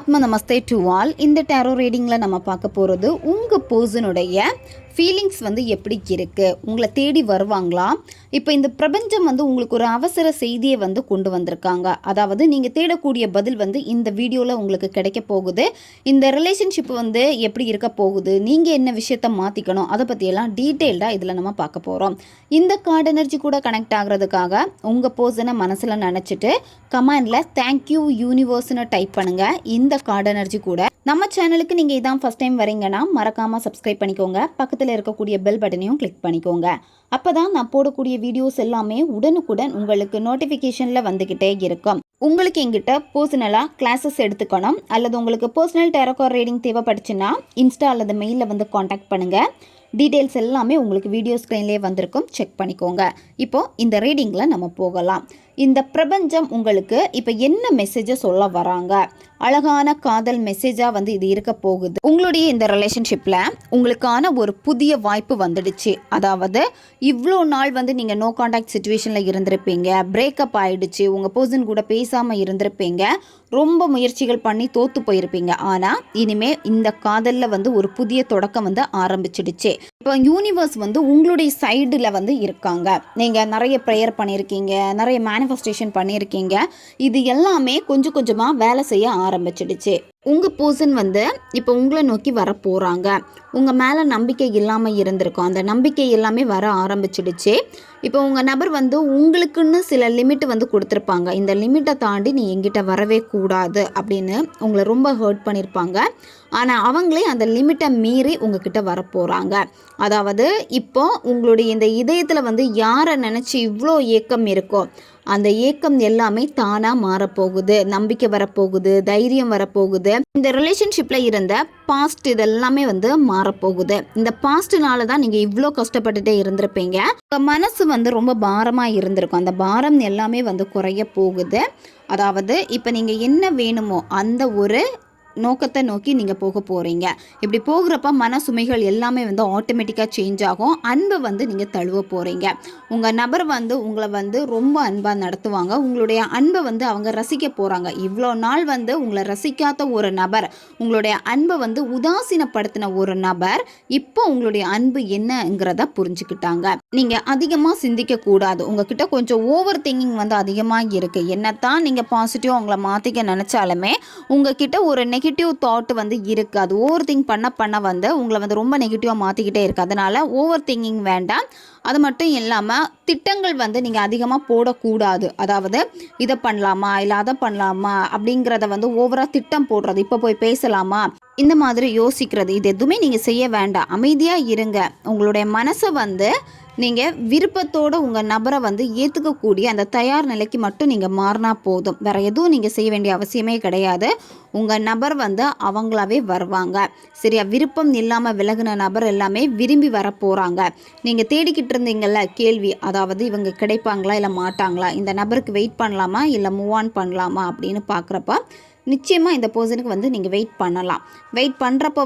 ஆத்ம நமஸ்தே to all. இந்த tarot ரீடிங்கில் நம்ம பார்க்க போகிறது உங்கள் பர்சனுடைய ஃபீலிங்ஸ் எப்படி இருக்குது, உங்களை தேடி வருவாங்களா, இப்போ இந்த பிரபஞ்சம் உங்களுக்கு ஒரு அவசர செய்தியை கொண்டு வந்திருக்காங்க. அதாவது நீங்கள் தேடக்கூடிய பதில் இந்த வீடியோவில் உங்களுக்கு கிடைக்க போகுது. இந்த ரிலேஷன்ஷிப் எப்படி இருக்க போகுது, நீங்கள் என்ன விஷயத்தை மாற்றிக்கணும், அதை பற்றியெல்லாம் டீட்டெயில்டாக இதில் நம்ம பார்க்க போகிறோம். இந்த கார்டு எனர்ஜி கூட கனெக்ட் ஆகிறதுக்காக உங்கள் பர்சனை மனசில் நினச்சிட்டு கமெண்டில் தேங்க்யூ யூனிவர்ஸ்னு டைப் பண்ணுங்கள். இந்த கார்டு எனர்ஜி கூட நம்ம சேனலுக்கு நீங்கள் இதான் ஃபஸ்ட் டைம் வரீங்கன்னா மறக்காமல் சப்ஸ்கிரைப் பண்ணிக்கோங்க. பக்கத்தில் இருக்கக்கூடிய பெல் பட்டனையும் கிளிக் பண்ணிக்கோங்க. அப்போ தான் நான் போடக்கூடிய வீடியோஸ் எல்லாமே உடனுக்குடன் உங்களுக்கு நோட்டிஃபிகேஷனில் வந்துக்கிட்டே இருக்கும். உங்களுக்கு எங்கிட்ட பர்சனலாக கிளாஸஸ் எடுத்துக்கணும் அல்லது உங்களுக்கு பர்சனல் டேரோ கார்டு ரீடிங் தேவைப்பட்டுச்சுன்னா இன்ஸ்டா அல்லது மெயிலில் காண்டாக்ட் பண்ணுங்கள். டீட்டெயில்ஸ் எல்லாமே உங்களுக்கு வீடியோ ஸ்க்ரீன்லேயே வந்திருக்கும், செக் பண்ணிக்கோங்க. இப்போது இந்த ரீடிங்கில் நம்ம போகலாம். இந்த பிரபஞ்சம் உங்களுக்கு இப்போ என்ன மெசேஜை சொல்ல வராங்க? அழகான காதல் மெசேஜாக இது இருக்க போகுது. உங்களுடைய இந்த ரிலேஷன்ஷிப்பில் உங்களுக்கான ஒரு புதிய வாய்ப்பு வந்துடுச்சு. அதாவது இவ்வளோ நாள் நீங்கள் நோ கான்டாக்ட் சுச்சுவேஷனில் இருந்திருப்பீங்க, பிரேக்கப் ஆகிடுச்சு, உங்கள் பர்சன் கூட பேசாமல் இருந்திருப்பீங்க, ரொம்ப முயற்சிகள் பண்ணி தோற்று போயிருப்பீங்க. ஆனால் இனிமேல் இந்த காதலில் ஒரு புதிய தொடக்கம் ஆரம்பிச்சிடுச்சு. இப்போ யூனிவர்ஸ் உங்களுடைய சைடில் இருக்காங்க. நீங்கள் நிறைய ப்ரேயர் பண்ணியிருக்கீங்க, நிறைய மேனிஃபெஸ்டேஷன் பண்ணியிருக்கீங்க. இது எல்லாமே கொஞ்சம் கொஞ்சமாக வேலை செய்ய ஆரம்பிச்சிடுச்சு. உங்கள் பர்சன் இப்போ உங்களை நோக்கி வர போகிறாங்க. உங்கள் மேலே நம்பிக்கை இல்லாமல் இருந்திருக்கும், அந்த நம்பிக்கை எல்லாமே வர ஆரம்பிச்சிடுச்சு. இப்போ உங்கள் நபர் உங்களுக்குன்னு சில லிமிட் கொடுத்துருப்பாங்க. இந்த லிமிட்டை தாண்டி நீ எங்கிட்ட வரவே கூடாது அப்படின்னு உங்களை ரொம்ப ஹர்ட் பண்ணியிருப்பாங்க. ஆனால் அவங்களே அந்த லிமிட்டை மீறி உங்ககிட்ட வரப்போகிறாங்க. அதாவது இப்போ உங்களுடைய இந்த இதயத்தில் யாரை நினச்சி இவ்வளோ ஏக்கம் இருக்கோ அந்த ஏக்கம் எல்லாமே தானாக மாறப்போகுது. நம்பிக்கை வரப்போகுது, தைரியம் வரப்போகுது. இந்த ரிலேஷன்ஷிப்பில் இருந்த பாஸ்ட் இதெல்லாமே மாறப்போகுது. இந்த பாஸ்ட்னால தான் நீங்கள் இவ்வளோ கஷ்டப்பட்டுட்டே இருந்திருப்பீங்க. உங்கள் மனசு ரொம்ப பாரமாக இருந்திருக்கும். அந்த பாரம் எல்லாமே குறைய போகுது. அதாவது இப்போ நீங்கள் என்ன வேணுமோ அந்த ஒரு நோக்கத்தை நோக்கி நீங்கள் போக போகிறீங்க. இப்படி போகிறப்ப மன சுமைகள் எல்லாமே ஆட்டோமேட்டிக்காக சேஞ்ச் ஆகும். அன்பை நீங்கள் தழுவ போகிறீங்க. உங்கள் நபர் உங்களை ரொம்ப அன்பாக நடத்துவாங்க. உங்களுடைய அன்பை அவங்க ரசிக்க போகிறாங்க. இவ்வளோ நாள் உங்களை ரசிக்காத ஒரு நபர், உங்களுடைய அன்பை உதாசீனப்படுத்தின ஒரு நபர் இப்போ உங்களுடைய அன்பு என்னங்கிறத புரிஞ்சுக்கிட்டாங்க. நீங்கள் அதிகமாக சிந்திக்கக்கூடாது. உங்ககிட்ட கொஞ்சம் ஓவர் திங்கிங் அதிகமாக இருக்குது. என்னத்தான் நீங்கள் பாசிட்டிவாக உங்களை மாற்றிக்க நினச்சாலுமே உங்ககிட்ட ஒரு நெகட்டிவ் தாட் இருக்குது. அது ஓவர் திங்க் பண்ண உங்களை ரொம்ப நெகட்டிவாக மாற்றிக்கிட்டே இருக்குது. அதனால் ஓவர் திங்கிங் வேண்டாம். அது மட்டும் இல்லாமல் திட்டங்கள் நீங்கள் அதிகமாக போடக்கூடாது. அதாவது இதை பண்ணலாமா இல்லை அதை பண்ணலாமா அப்படிங்கிறத ஓவராக திட்டம் போடுறது, இப்போ போய் பேசலாமா, இந்த மாதிரி யோசிக்கிறது, இது எதுவுமே நீங்கள் செய்ய வேண்டாம். அமைதியாக இருங்க. உங்களுடைய மனசை நீங்கள் விருப்பத்தோடு உங்கள் நபரை ஏற்றுக்கக்கூடிய அந்த தயார் நிலைக்கு மட்டும் நீங்கள் மாறினா போதும். வேறு எதுவும் நீங்கள் செய்ய வேண்டிய அவசியமே கிடையாது. உங்கள் நபர் அவங்களாவே வருவாங்க. சரியா? விருப்பம் இல்லாமல் விலகின நபர் எல்லாமே விரும்பி வர போகிறாங்க. நீங்கள் தேடிக்கிட்டு இருந்தீங்கள்ல கேள்வி, அதாவது இவங்க கிடைப்பாங்களா இல்லை மாட்டாங்களா, இந்த நபருக்கு வெயிட் பண்ணலாமா இல்லை மூவ் ஆன் பண்ணலாமா அப்படின்னு பார்க்குறப்ப நிச்சயமாக இந்த பர்சனுக்கு நீங்கள் வெயிட் பண்ணலாம். வெயிட் பண்ணுறப்போ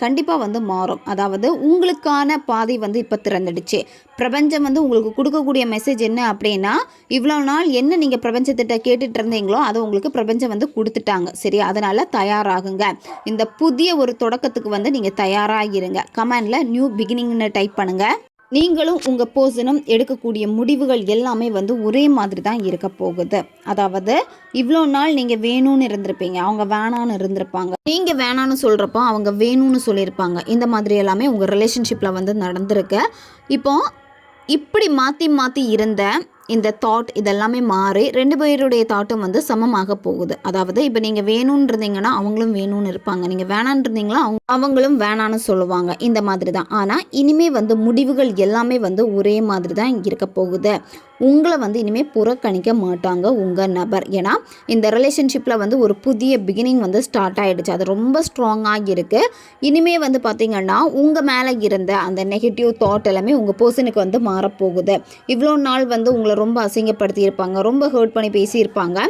கண்டிப்பாக மாறும். அதாவது உங்களுக்கான பாதை இப்போ திறந்துடுச்சு. பிரபஞ்சம் உங்களுக்கு கொடுக்கக்கூடிய மெசேஜ் என்ன அப்படின்னா, இவ்வளோ நாள் என்ன நீங்கள் பிரபஞ்சத்திட்ட கேட்டுட்டு இருந்தீங்களோ அதை உங்களுக்கு பிரபஞ்சம் கொடுத்துட்டாங்க. சரி, அதனால் தயாராகுங்க. இந்த புதிய ஒரு தொடக்கத்துக்கு நீங்கள் தயாராகிருங்க. கமெண்டில் நியூ பிகினிங்னு டைப் பண்ணுங்கள். நீங்களும் உங்கள் பர்சனும் எடுக்கக்கூடிய முடிவுகள் எல்லாமே ஒரே மாதிரி தான் இருக்க போகுது. அதாவது இவ்வளோ நாள் நீங்கள் வேணும்னு இருந்திருப்பீங்க, அவங்க வேணான்னு இருந்திருப்பாங்க. நீங்கள் வேணான்னு சொல்கிறப்போ அவங்க வேணும்னு சொல்லியிருப்பாங்க. இந்த மாதிரி எல்லாமே உங்கள் ரிலேஷன்ஷிப்பில் நடந்திருக்கு. இப்போ இப்படி மாற்றி இருந்த இந்த தாட் இதெல்லாமே மாறி ரெண்டு பேருடைய தாட்டும் சமமாக போகுது. அதாவது இப்போ நீங்கள் வேணும்னு இருந்தீங்கன்னா அவங்களும் வேணும்னு இருப்பாங்க, நீங்கள் வேணான்னு இருந்தீங்களா அவங்களும் வேணான்னு சொல்லுவாங்க. இந்த மாதிரி தான். ஆனால் இனிமே முடிவுகள் எல்லாமே ஒரே மாதிரி தான் இருக்க போகுது. உங்களை இனிமேல் புறக்கணிக்க மாட்டாங்க உங்கள் நபர். ஏன்னா இந்த ரிலேஷன்ஷிப்பில் ஒரு புதிய பிகினிங் ஸ்டார்ட் ஆகிடுச்சு. அது ரொம்ப ஸ்ட்ராங்காக இருக்குது. இனிமேல் பார்த்திங்கன்னா உங்கள் மேலே இருந்த அந்த நெகட்டிவ் தாட் எல்லாமே உங்கள் பர்சனுக்கு மாறப்போகுது. இவ்வளோ நாள் உங்களை ரொம்ப அசிங்கப்படுத்தியிருப்பாங்க, ரொம்ப ஹர்ட் பண்ணி பேசியிருப்பாங்க.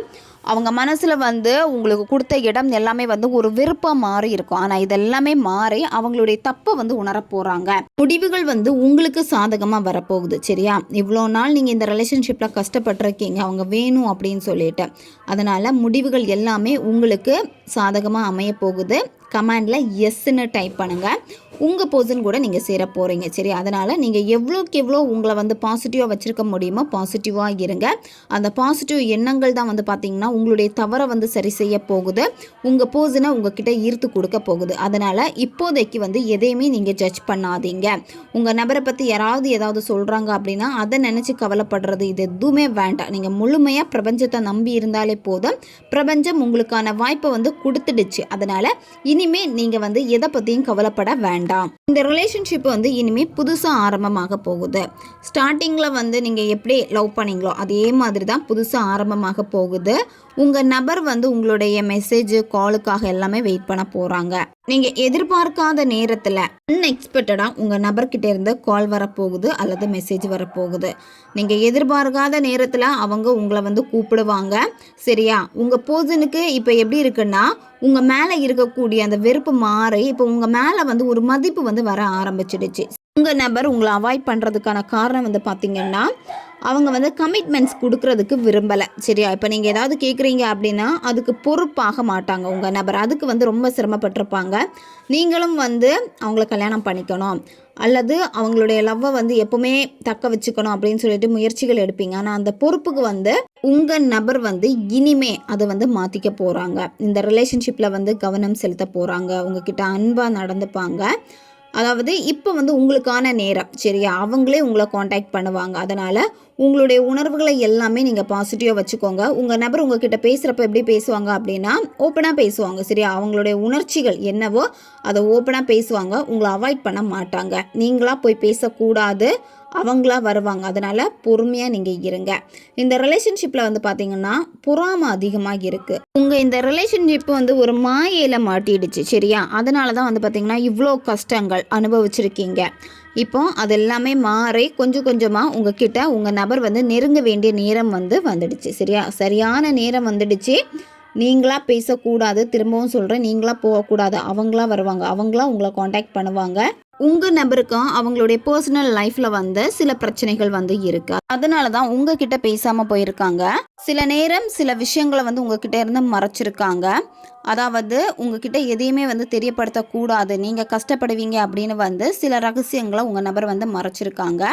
அவங்க மனசில் வந்து உங்களுக்கு கொடுத்த இடம் எல்லாமே வந்து ஒரு விருப்பம் மாறி இருக்கும். ஆனால் இதெல்லாமே மாறி அவங்களுடைய தப்பை வந்து உணர போகிறாங்க. முடிவுகள் வந்து உங்களுக்கு சாதகமாக வரப்போகுது. சரியா, இவ்வளோ நாள் நீங்கள் இந்த ரிலேஷன்ஷிப்பில் கஷ்டப்பட்டிருக்கீங்க அவங்க வேணும் அப்படின்னு சொல்லிட்டு. அதனால் முடிவுகள் எல்லாமே உங்களுக்கு சாதகமாக அமைய போகுது. கமெண்டில் எஸ்ன்னு டைப் பண்ணுங்கள். உங்கள் பர்சன் கூட நீங்கள் சேர போகிறீங்க. சரி, அதனால் நீங்கள் எவ்வளோக்கு எவ்வளோ உங்களை வந்து பாசிட்டிவாக வச்சுருக்க முடியுமோ பாசிட்டிவாக இருங்க. அந்த பாசிட்டிவ் எண்ணங்கள் தான் வந்து பார்த்திங்கன்னா உங்களுடைய தவறை வந்து சரி செய்ய போகுது. உங்கள் பர்சனை உங்ககிட்ட ஈர்த்து கொடுக்க போகுது. அதனால் இப்போதைக்கு வந்து எதையுமே நீங்கள் ஜட்ஜ் பண்ணாதீங்க. உங்கள் நபரை பற்றி யாராவது ஏதாவது சொல்கிறாங்க அப்படின்னா அதை நினச்சி கவலைப்படுறது இது எதுவுமே வேண்டாம். நீங்கள் முழுமையாக பிரபஞ்சத்தை நம்பி இருந்தாலே போதும். பிரபஞ்சம் உங்களுக்கான வாய்ப்பை வந்து கொடுத்துடுச்சு. அதனால் இனிமே நீங்கள் வந்து எதை பற்றியும் கவலைப்பட வேண்டாம். இந்த ரிலேஷன்ஷிப் வந்து இனிமே புதுசாக ஆரம்பமாக போகுது. ஸ்டார்டிங்கில் வந்து நீங்கள் எப்படி லவ் பண்ணீங்களோ அதே மாதிரி தான் புதுசாக ஆரம்பமாக போகுது. உங்கள் நபர் வந்து உங்களுடைய மெசேஜ் காலுக்காக எல்லாமே வெயிட் பண்ண போகிறாங்க. நீங்கள் எதிர்பார்க்காத நேரத்தில் அன்எக்ஸ்பெக்டடாக உங்கள் நபர்கிட்ட இருந்து கால் வரப்போகுது அல்லது மெசேஜ் வரப்போகுது. நீங்கள் எதிர்பார்க்காத நேரத்தில் அவங்க உங்களை வந்து கூப்பிடுவாங்க. சரியா, உங்கள் பர்சனுக்கு இப்போ எப்படி இருக்குன்னா உங்கள் மேலே இருக்கக்கூடிய அந்த வெறுப்பு மாறி இப்போ உங்கள் மேலே வந்து ஒரு மதிப்பு வந்து வர ஆரம்பிச்சிடுச்சு. உங்கள் நபர் உங்களை அவாய்ட் பண்ணுறதுக்கான காரணம் வந்து பார்த்திங்கன்னா அவங்க வந்து கமிட்மெண்ட்ஸ் கொடுக்கறதுக்கு விரும்பலை. சரியா, இப்போ நீங்கள் ஏதாவது கேட்குறீங்க அப்படின்னா அதுக்கு பொறுப்பாக மாட்டாங்க உங்கள் நபர். அதுக்கு வந்து ரொம்ப சிரமப்பட்டிருப்பாங்க. நீங்களும் வந்து அவங்கள கல்யாணம் பண்ணிக்கணும் அல்லது அவங்களுடைய லவ்வை வந்து எப்பவுமே தக்க வச்சுக்கணும் அப்படின்னு சொல்லிட்டு முயற்சிகள் எடுப்பீங்க. ஆனால் அந்த பொறுப்புக்கு வந்து உங்கள் நபர் வந்து இனிமே அதை வந்து மாற்றிக்க போகிறாங்க. இந்த ரிலேஷன்ஷிப்பில் வந்து கவனம் செலுத்த போகிறாங்க. உங்ககிட்ட அன்பாக நடந்துப்பாங்க. அதாவது இப்போ வந்து உங்களுக்கான நேரம். சரியா, அவங்களே உங்களை காண்டாக்ட் பண்ணுவாங்க. அதனால் உங்களுடைய உணர்வுகளை எல்லாமே நீங்கள் பாசிட்டிவாக வச்சுக்கோங்க. உங்கள் நபர் உங்ககிட்ட பேசுகிறப்ப எப்படி பேசுவாங்க அப்படின்னா ஓப்பனாக பேசுவாங்க. சரியா, அவங்களுடைய உணர்ச்சிகள் என்னவோ அதை ஓப்பனாக பேசுவாங்க. உங்களை அவாய்ட் பண்ண மாட்டாங்க. நீங்களாக போய் பேசக்கூடாது, அவங்களா வருவாங்க. அதனால் பொறுமையாக நீங்கள் இருங்க. இந்த ரிலேஷன்ஷிப்பில் வந்து பார்த்திங்கன்னா பொறாமை அதிகமாக இருக்குது. உங்கள் இந்த ரிலேஷன்ஷிப் வந்து ஒரு மாயையில் மாட்டிடுச்சு. சரியா, அதனால தான் வந்து பார்த்திங்கன்னா இவ்வளோ கஷ்டங்கள் அனுபவிச்சிருக்கீங்க. இப்போ அது எல்லாமே மாறி கொஞ்சம் கொஞ்சமாக உங்ககிட்ட உங்கள் நபர் வந்து நெருங்க வேண்டிய நேரம் வந்து வந்துடுச்சு. சரியா, சரியான நேரம் வந்துடுச்சு. நீங்களாக பேசக்கூடாது. திரும்பவும் சொல்கிறேன், நீங்களாக போகக்கூடாது. அவங்களா வருவாங்க. அவங்களா உங்களை காண்டாக்ட் பண்ணுவாங்க. உங்கள் நபருக்கும் அவங்களுடைய பர்சனல் லைஃப்பில் வந்து சில பிரச்சனைகள் வந்து இருக்குது. அதனால தான் உங்ககிட்ட பேசாமல் போயிருக்காங்க. சில நேரம் சில விஷயங்களை வந்து உங்ககிட்ட இருந்து மறைச்சிருக்காங்க. அதாவது உங்ககிட்ட எதையுமே வந்து தெரியப்படுத்தக்கூடாது, நீங்கள் கஷ்டப்படுவீங்க அப்படின்னு வந்து சில ரகசியங்களை உங்கள் நபர் வந்து மறைச்சிருக்காங்க.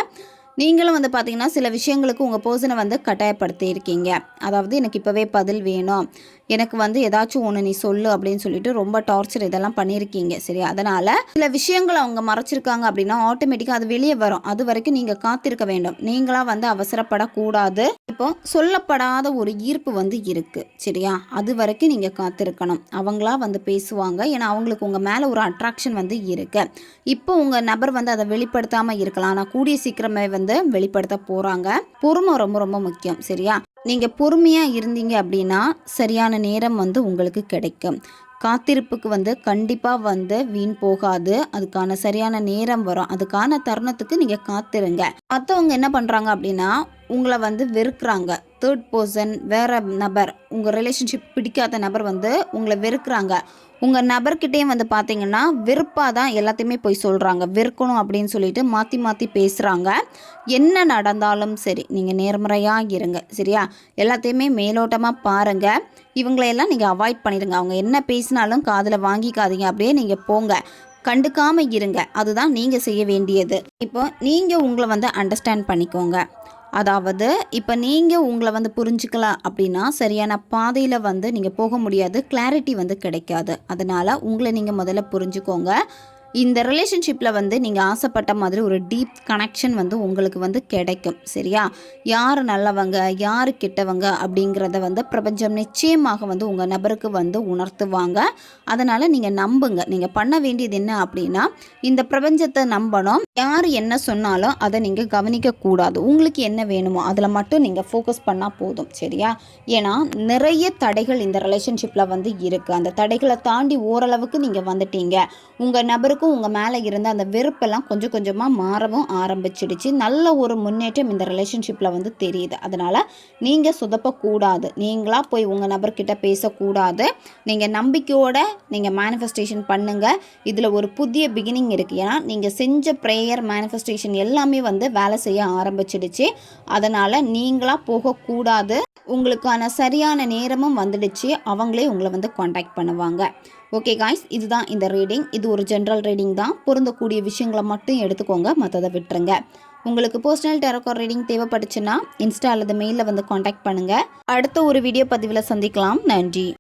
நீங்களும் வந்து பார்த்தீங்கன்னா சில விஷயங்களுக்கு உங்கள் பர்சனை வந்து கட்டாயப்படுத்தி இருக்கீங்க. அதாவது எனக்கு இப்போவே பதில் வேணும், எனக்கு வந்து ஏதாச்சும் ஒன்று நீ சொல்லு அப்படின்னு சொல்லிட்டு ரொம்ப டார்ச்சர் இதெல்லாம் பண்ணியிருக்கீங்க. சரி, அதனால் சில விஷயங்களை அவங்க மறைச்சிருக்காங்க அப்படின்னா ஆட்டோமேட்டிக்காக அது வெளியே வரும். அது வரைக்கும் நீங்கள் காத்திருக்க வேண்டும். நீங்களாக வந்து அவசரப்படக்கூடாது. இப்போ சொல்லப்படாத ஒரு ஈர்ப்பு வந்து இருக்குது. சரியா, அது வரைக்கும் நீங்கள் காத்திருக்கணும். அவங்களா வந்து பேசுவாங்க. ஏன்னா அவங்களுக்கு உங்கள் மேலே ஒரு அட்ராக்ஷன் வந்து இருக்குது. இப்போ உங்கள் நபர் வந்து அதை வெளிப்படுத்தாமல் இருக்கலாம். ஆனால் கூடிய சீக்கிரமே வந்து வெளிப்படுத்த போகிறாங்க. பொறுமை ரொம்ப ரொம்ப முக்கியம். சரியா, நீங்கள் பொறுமையாக இருந்தீங்க அப்படின்னா சரியான நேரம் வந்து உங்களுக்கு கிடைக்கும். காத்திருப்புக்கு வந்து கண்டிப்பாக வந்து வீண் போகாது. அதுக்கான சரியான நேரம் வரும். அதுக்கான தருணத்துக்கு நீங்கள் காத்திருங்க. மற்றவங்க என்ன பண்ணுறாங்க அப்படின்னா உங்களை வந்து வெறுக்கிறாங்க. தேர்ட் பர்சன், வேறு நபர், உங்கள் ரிலேஷன்ஷிப் பிடிக்காத நபர் வந்து உங்களை வெறுக்கிறாங்க. உங்கள் நபர்கிட்டையும் வந்து பார்த்தீங்கன்னா வெறுப்பாக தான் எல்லாத்தையுமே போய் சொல்கிறாங்க. வெறுக்கணும் அப்படின்னு சொல்லிட்டு மாற்றி மாற்றி பேசுகிறாங்க. என்ன நடந்தாலும் சரி நீங்கள் நேர்மறையாக இருங்க. சரியா, எல்லாத்தையுமே மேலோட்டமாக பாருங்கள். இவங்களையெல்லாம் நீங்கள் அவாய்ட் பண்ணிடுங்க. அவங்க என்ன பேசினாலும் காதில் வாங்கிக்காதீங்க. அப்படியே நீங்கள் போங்க, கண்டுக்காமல் இருங்க. அதுதான் நீங்கள் செய்ய வேண்டியது. இப்போ நீங்கள் உங்களை வந்து அண்டர்ஸ்டாண்ட் பண்ணிக்கோங்க. அதாவது இப்போ நீங்கள் உங்களை வந்து புரிஞ்சுக்கலாம் அப்படின்னா சரியான பாதையில் வந்து நீங்கள் போக முடியாது. கிளாரிட்டி வந்து கிடைக்காது. அதனால் உங்களை நீங்கள் முதல்ல புரிஞ்சுக்கோங்க. இந்த ரிலேஷன்ஷிப்பில் வந்து நீங்கள் ஆசைப்பட்ட மாதிரி ஒரு டீப் கனெக்ஷன் வந்து உங்களுக்கு வந்து கிடைக்கும். சரியா, யார் நல்லவங்க யார் கெட்டவங்க அப்படிங்கிறத வந்து பிரபஞ்சம் நிச்சயமாக வந்து உங்கள் நபருக்கு வந்து உணர்த்துவாங்க. அதனால் நீங்கள் நம்புங்க. நீங்கள் பண்ண வேண்டியது என்ன அப்படின்னா இந்த பிரபஞ்சத்தை நம்பணும். யார் என்ன சொன்னாலும் அதை நீங்கள் கவனிக்கக்கூடாது. உங்களுக்கு என்ன வேணுமோ அதில் மட்டும் நீங்கள் ஃபோக்கஸ் பண்ணால் போதும். சரியா, ஏன்னா நிறைய தடைகள் இந்த ரிலேஷன்ஷிப்பில் வந்து இருக்குது. அந்த தடைகளை தாண்டி ஓரளவுக்கு நீங்கள் வந்துட்டீங்க. உங்கள் நபருக்கு உங்களுக்கும் உங்கள் மேலே இருந்த அந்த வெறுப்பெல்லாம் கொஞ்சம் கொஞ்சமாக மாறவும் ஆரம்பிச்சிடுச்சு. நல்ல ஒரு முன்னேற்றம் இந்த ரிலேஷன்ஷிப்பில் வந்து தெரியுது. அதனால் நீங்கள் சொதப்பக்கூடாது, நீங்களாக போய் உங்கள் நபர்கிட்ட பேசக்கூடாது. நீங்கள் நம்பிக்கையோடு நீங்கள் மேனிஃபெஸ்டேஷன் பண்ணுங்கள். இதில் ஒரு புதிய பிகினிங் இருக்குது. ஏன்னா நீங்கள் செஞ்ச ப்ரேயர் மேனிஃபெஸ்டேஷன் எல்லாமே வந்து வேலை செய்ய ஆரம்பிச்சிடுச்சு. அதனால் நீங்களாக போகக்கூடாது. உங்களுக்கான சரியான நேரமும் வந்துடுச்சு. அவங்களே உங்களை வந்து காண்டாக்ட் பண்ணுவாங்க. ஓகே காய்ஸ், இதுதான் இந்த ரீடிங். இது ஒரு ஜென்ரல் ரீடிங் தான். பொருந்தக்கூடிய விஷயங்களை மட்டும் எடுத்துக்கோங்க, மற்றதை விட்டுருங்க. உங்களுக்கு பர்சனல் டாரோ கார்ட் ரீடிங் தேவைப்பட்டுச்சுன்னா இன்ஸ்டா அல்லது மெயிலில் வந்து காண்டாக்ட் பண்ணுங்கள். அடுத்த ஒரு வீடியோ பதிவில் சந்திக்கலாம். நன்றி.